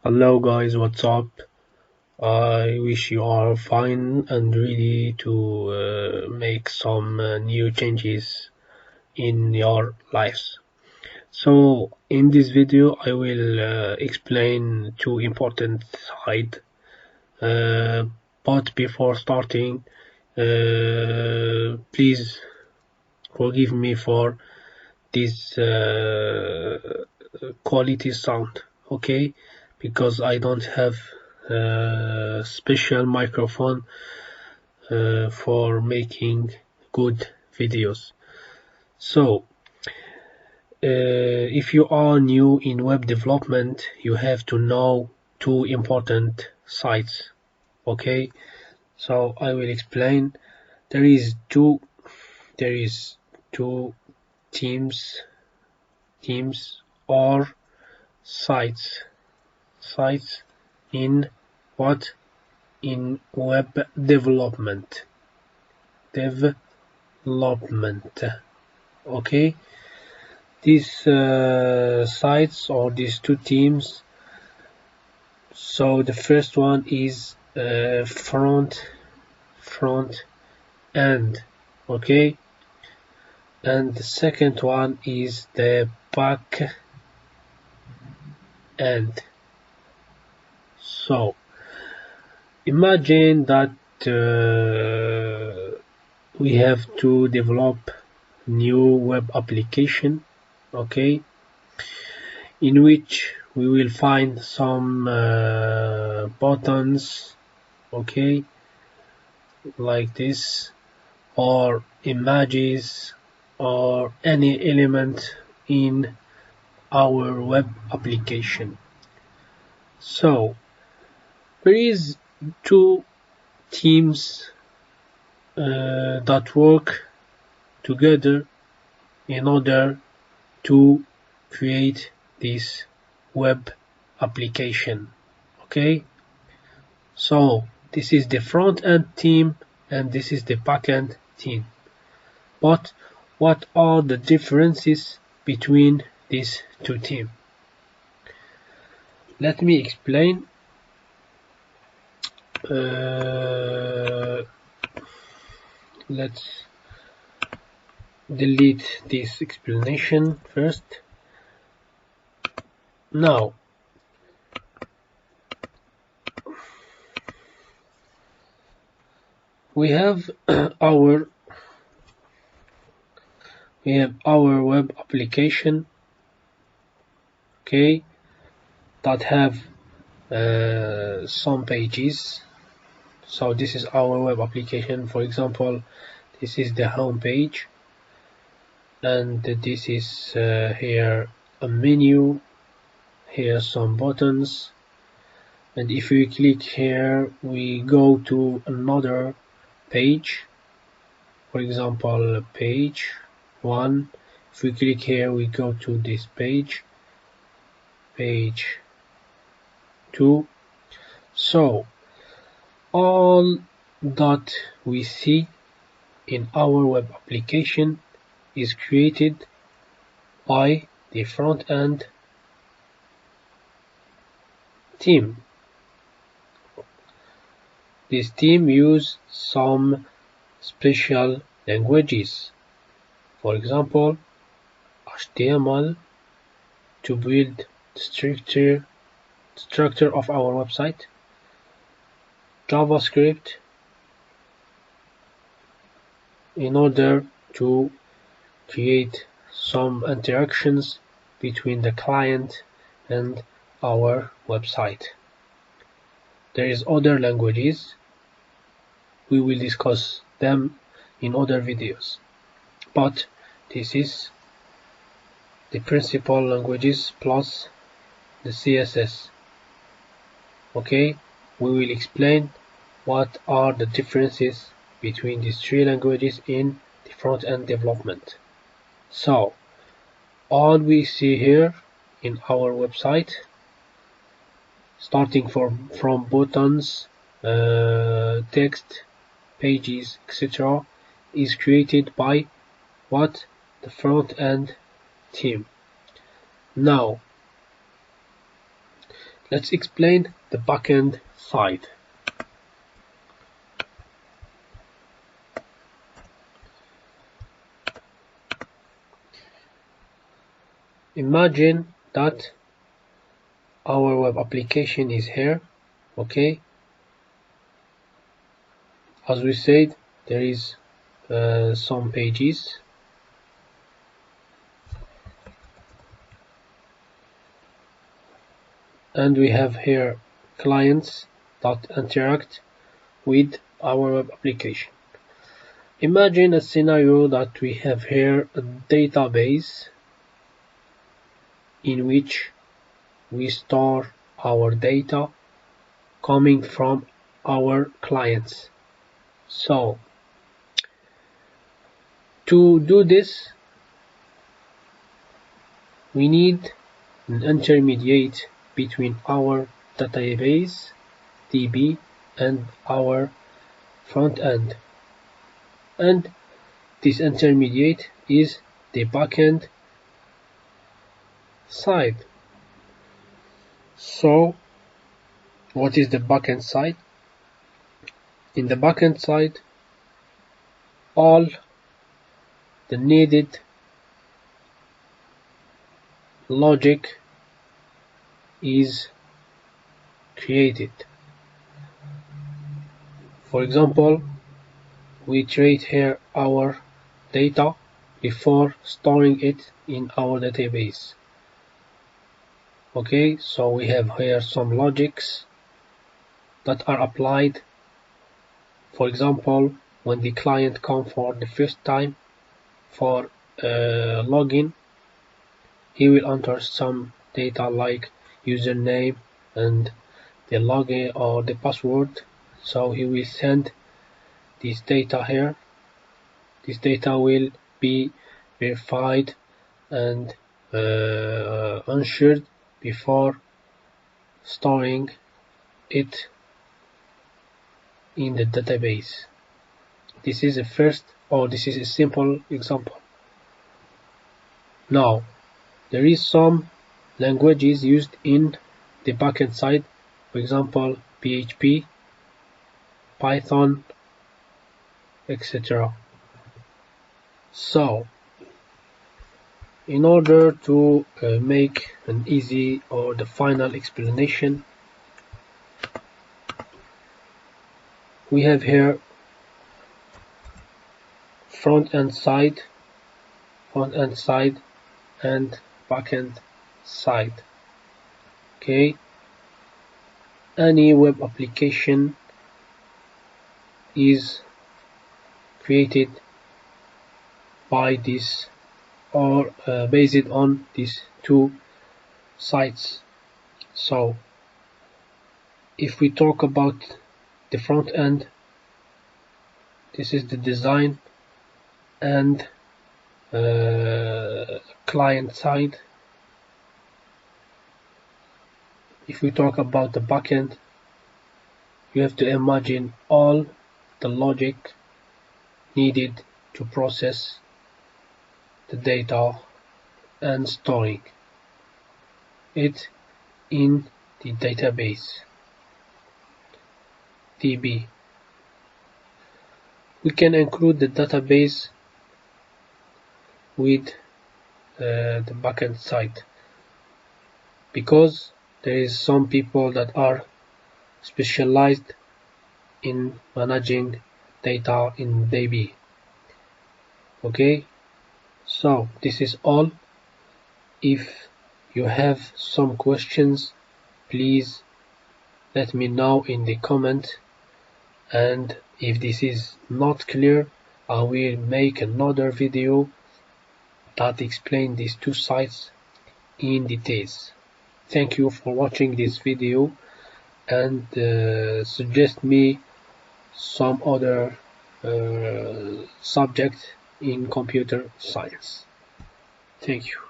Hello guys, what's up? I wish you are fine and ready to make some new changes in your lives. So in this video I will explain two important sides. Uh, but before starting, please forgive me for this quality sound, okay? Because I don't have a special microphone for making good videos. So, if you are new in web development, you have to know two important sites, okay? So I will explain. There is two teams or sites in what in web development, okay. These sites or these two teams, so the first one is front end, okay, and the second one is the back end. So imagine that we have to develop new web application, okay, in which we will find some buttons, okay, like this, or images, or any element in our web application. So there is two teams that work together in order to create this web application, okay. So this is the front end team and this is the backend team. But what are the differences between these two teams? Let me explain. Let's delete this explanation first. Now, we have our web application, okay, that have some pages. So this is our web application. For example, this is the home page, and this is here a menu, here some buttons, and if we click here we go to another page, for example page 1. If we click here we go to this page 2. So all that we see in our web application is created by the front end team. This team uses some special languages, for example HTML to build the structure of our website, JavaScript in order to create some interactions between the client and our website. There is other languages, we will discuss them in other videos, but this is the principal languages plus the CSS, okay. We will explain what are the differences between these three languages in the front-end development. So all we see here in our website, starting from buttons, text, pages, etc., is created by what? The front-end team. Now Let's explain the backend side. Imagine that our web application is here, okay? As we said, there is some pages, and we have here clients that interact with our web application. Imagine a scenario that we have here a database in which we store our data coming from our clients. So to do this, we need an intermediate between our database DB and our front end, and this intermediate is the backend side. So what is the backend side? In the backend side, all the needed logic is created. For example, we treat here our data before storing it in our database. Okay, so we have here some logics that are applied. For example, when the client comes for the first time for login, he will enter some data like username and the login or the password. So he will send this data here. This data will be verified and ensured before storing it in the database. This is this is a simple example. Now, there is some languages used in the backend side, for example, PHP, Python, etc. So, in order to make an easy or the final explanation, we have here front end side and backend side. Okay, any web application is created by this or based on these two sites. So if we talk about the front end, this is the design and client side. If we talk about the backend, you have to imagine all the logic needed to process the data and storing it in the database DB. We can include the database with the backend side because there is some people that are specialized in managing data in DB. Okay, so this is all. If you have some questions, please let me know in the comment, and if this is not clear, I will make another video that explain these two sites in details. Thank you for watching this video, and suggest me some other subject in computer science. Thank you.